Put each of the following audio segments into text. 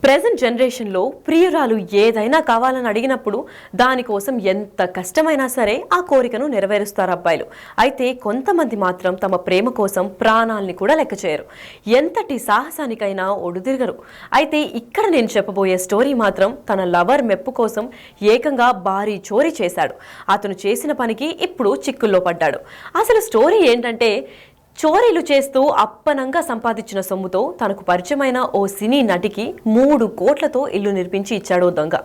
Present జనరేషన్లో ప్రియురాలు ఏదైనా కావాలని అడిగినప్పుడు దానికోసం ఎంత కష్టమైనా సరే ఆ కోరికను నెరవేరుస్తారు అబ్బాయిలు. అయితే కొంతమంది మాత్రం తమ ప్రేమ కోసం ప్రాణాల్ని కూడా లెక్క చేయరు, ఎంతటి సాహసానికైనా ఒడుదిరగరు. అయితే ఇక్కడ నేను చెప్పబోయే స్టోరీ మాత్రం తన లవర్ మెప్పు కోసం ఏకంగా భారీ చోరీ చేశాడు. అతను చేసిన పనికి ఇప్పుడు చిక్కుల్లో పడ్డాడు. అసలు స్టోరీ ఏంటంటే, చోరీలు చేస్తూ అప్పనంగా సంపాదించిన సొమ్ముతో తనకు పరిచయమైన ఓ సినీ నటికి 3 కోట్లతో ఇల్లు నిర్మించి ఇచ్చాడు దొంగ.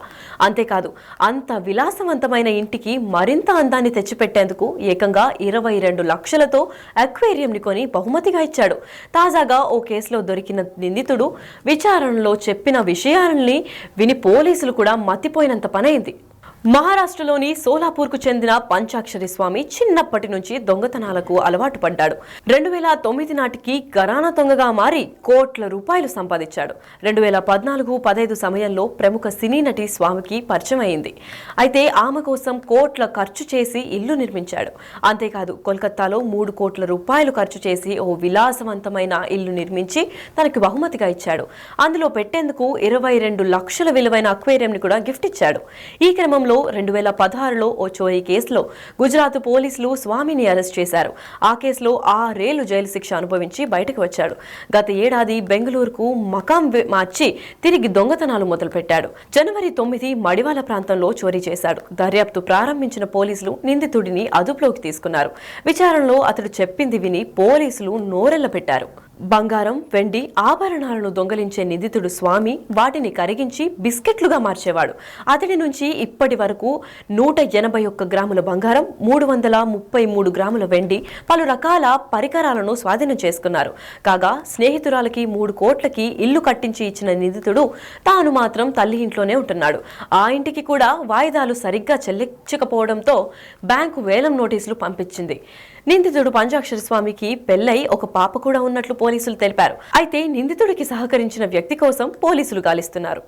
అంతేకాదు, అంత విలాసవంతమైన ఇంటికి మరింత అందాన్ని తెచ్చిపెట్టేందుకు ఏకంగా 22 లక్షలతో అక్వేరియంని కొని బహుమతిగా ఇచ్చాడు. తాజాగా ఓ కేసులో దొరికిన నిందితుడు విచారణలో చెప్పిన విషయాలని విని పోలీసులు కూడా మతిపోయినంత పనైంది. మహారాష్ట్రలోని సోలాపూర్కు చెందిన పంచాక్షరి స్వామి చిన్నప్పటి నుంచి దొంగతనాలకు అలవాటు పడ్డాడు. 2009 నాటికి ఘరానా దొంగగా మారి కోట్ల రూపాయలు సంపాదించాడు. 2014-15 సమయంలో ప్రముఖ సినీ నటి స్వామికి పరిచయం అయింది. అయితే ఆమె కోసం కోట్ల ఖర్చు చేసి ఇల్లు నిర్మించాడు. అంతేకాదు, కోల్కతాలో 3 కోట్ల రూపాయలు ఖర్చు చేసి ఓ విలాసవంతమైన ఇల్లు నిర్మించి తనకు బహుమతిగా ఇచ్చాడు. అందులో పెట్టేందుకు 22 లక్షల విలువైన అక్వేరియంని కూడా గిఫ్ట్ ఇచ్చాడు. ఈ క్రమంలో 2016లో ఓ చోరీ కేసులో గుజరాత్ పోలీసులు స్వామిని అరెస్ట్ చేశారు. ఆ కేసులో 6 ఏళ్లు జైలు శిక్ష అనుభవించి బయటకు వచ్చాడు. గత ఏడాది బెంగళూరుకు మకాం మార్చి తిరిగి దొంగతనాలు మొదలుపెట్టాడు. జనవరి 9 మడివాల ప్రాంతంలో చోరీ చేశాడు. దర్యాప్తు ప్రారంభించిన పోలీసులు నిందితుడిని అదుపులోకి తీసుకున్నారు. విచారణలో అతడు చెప్పింది విని పోలీసులు నోరెళ్ల పెట్టారు. బంగారం, వెండి ఆభరణాలను దొంగలించే నిందితుడు స్వామి వాటిని కరిగించి బిస్కెట్లుగా మార్చేవాడు. అతడి నుంచి ఇప్పటి వరకు 181 గ్రాముల బంగారం, 333 గ్రాముల వెండి, పలు రకాల పరికరాలను స్వాధీనం చేసుకున్నారు. కాగా స్నేహితురాలకి 3 కోట్లకి ఇల్లు కట్టించి ఇచ్చిన నిందితుడు తాను మాత్రం తల్లి ఇంట్లోనే ఉంటున్నాడు. ఆ ఇంటికి కూడా వాయిదాలు సరిగ్గా చెల్లించకపోవడంతో బ్యాంకు వేలం నోటీసులు పంపించింది. నిందితుడు పంచాక్షరి స్వామికి పెళ్లై ఒక పాప కూడా ఉన్నట్లు పోలీసులు తెలిపారు. అయితే నిందితుడికి సహకరించిన వ్యక్తి కోసం పోలీసులు గాలిస్తున్నారు.